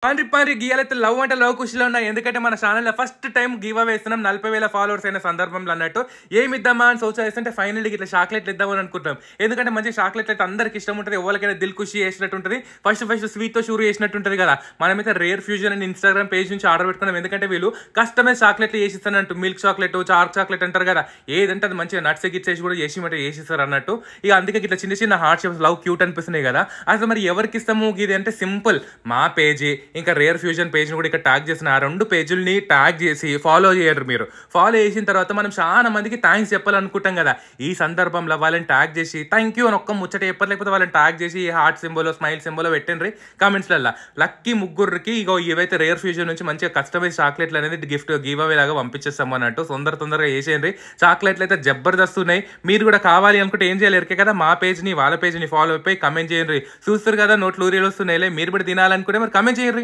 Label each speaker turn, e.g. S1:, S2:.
S1: పాండ్రి గీయాలైతే love అంటే love ఖుషిలో ఉన్నాయి. ఎందుకంటే మన ఛానల్లో ఫస్ట్ టైం గివ్ అవే ఇస్తున్నాం 40,000 ఫాలోవర్స్ అయిన సందర్భంలో అన్నట్టు. ఏమి ఇద్దామా అని సోచ్ చేస్తుంటే ఫైనల్గా ఇట్లా చాక్లెట్లు ఇద్దామని అనుకుంటాం. ఎందుకంటే మంచి చాక్లెట్లు అయితే అందరికి ఇష్టం ఉంటుంది, ఎవరికైనా దిల్ ఖుషి చేసినట్టు ఉంటుంది. ఫస్ట్ స్వీట్తో షూర్ చేసినట్టు ఉంటుంది కదా. మనమైతే రేర్ ఫ్యూజన్ అని ఇన్స్టాగ్రామ్ పేజ్ నుంచి ఆర్డర్ పెట్టుకున్నాం. ఎందుకంటే వీళ్ళు కస్టమైజ్ చాక్లెట్లు చేసిస్తానంటూ, మిల్క్ చాక్లెట్, చార్క్ చాక్లెట్ అంటారు కదా, ఏదంటే అది మంచిగా నట్స్ గిచ్చేసి కూడా చేసిస్తారు అన్నట్టు. ఇక అందుకే ఇట్లా చిన్న చిన్న హార్ట్ షేప్స్ లవ్ క్యూట్ అనిపిస్తున్నాయి కదా. అసలు మరి ఎవరికి ఇస్తాము ఇది అంటే సింపుల్, మా పేజీ ఇంకా రేర్ ఫ్యూజన్ పేజ్ని కూడా ఇక్కడ ట్యాగ్ చేసిన ఆ 2 పేజీలని ట్యాగ్ చేసి ఫాలో చేయరు. మీరు ఫాలో చేసిన తర్వాత మనం చాలా మందికి థ్యాంక్స్ చెప్పాలనుకుంటాం కదా. ఈ సందర్భంలో వాళ్ళని ట్యాగ్ చేసి థ్యాంక్ యూ అని ఒక్క ముచ్చట చెప్పరు, లేకపోతే వాళ్ళని ట్యాగ్ చేసి హార్ట్ సింబల్, స్మైల్ సింబల్ పెట్టండి కామెంట్స్లలో. లక్కీ ముగ్గురికి ఇగో ఇవైతే రేర్ ఫ్యూజన్ నుంచి మంచిగా కస్టమైజ్ చాక్లెట్లు అనేది గిఫ్ట్ గివ్ అవే లాగా పంపించేస్తాం అన్నట్టు. తొందరగా వేసేయండి. చాక్లెట్లు అయితే జబర్దస్త్ ఉన్నాయి. మీరు కూడా కావాలి అనుకుంటే ఏం చేయాలి ఎరికే కదా, మా పేజ్ని వాళ్ళ పేజ్ని ఫాలో అయిపోయి కమెంట్ చేయండి. చూస్తారు కదా నోట్లు ఊరిలో వస్తున్నాయి, మీరు కూడా తినాలనుకుంటే మరి కమెంట్ చేయండి.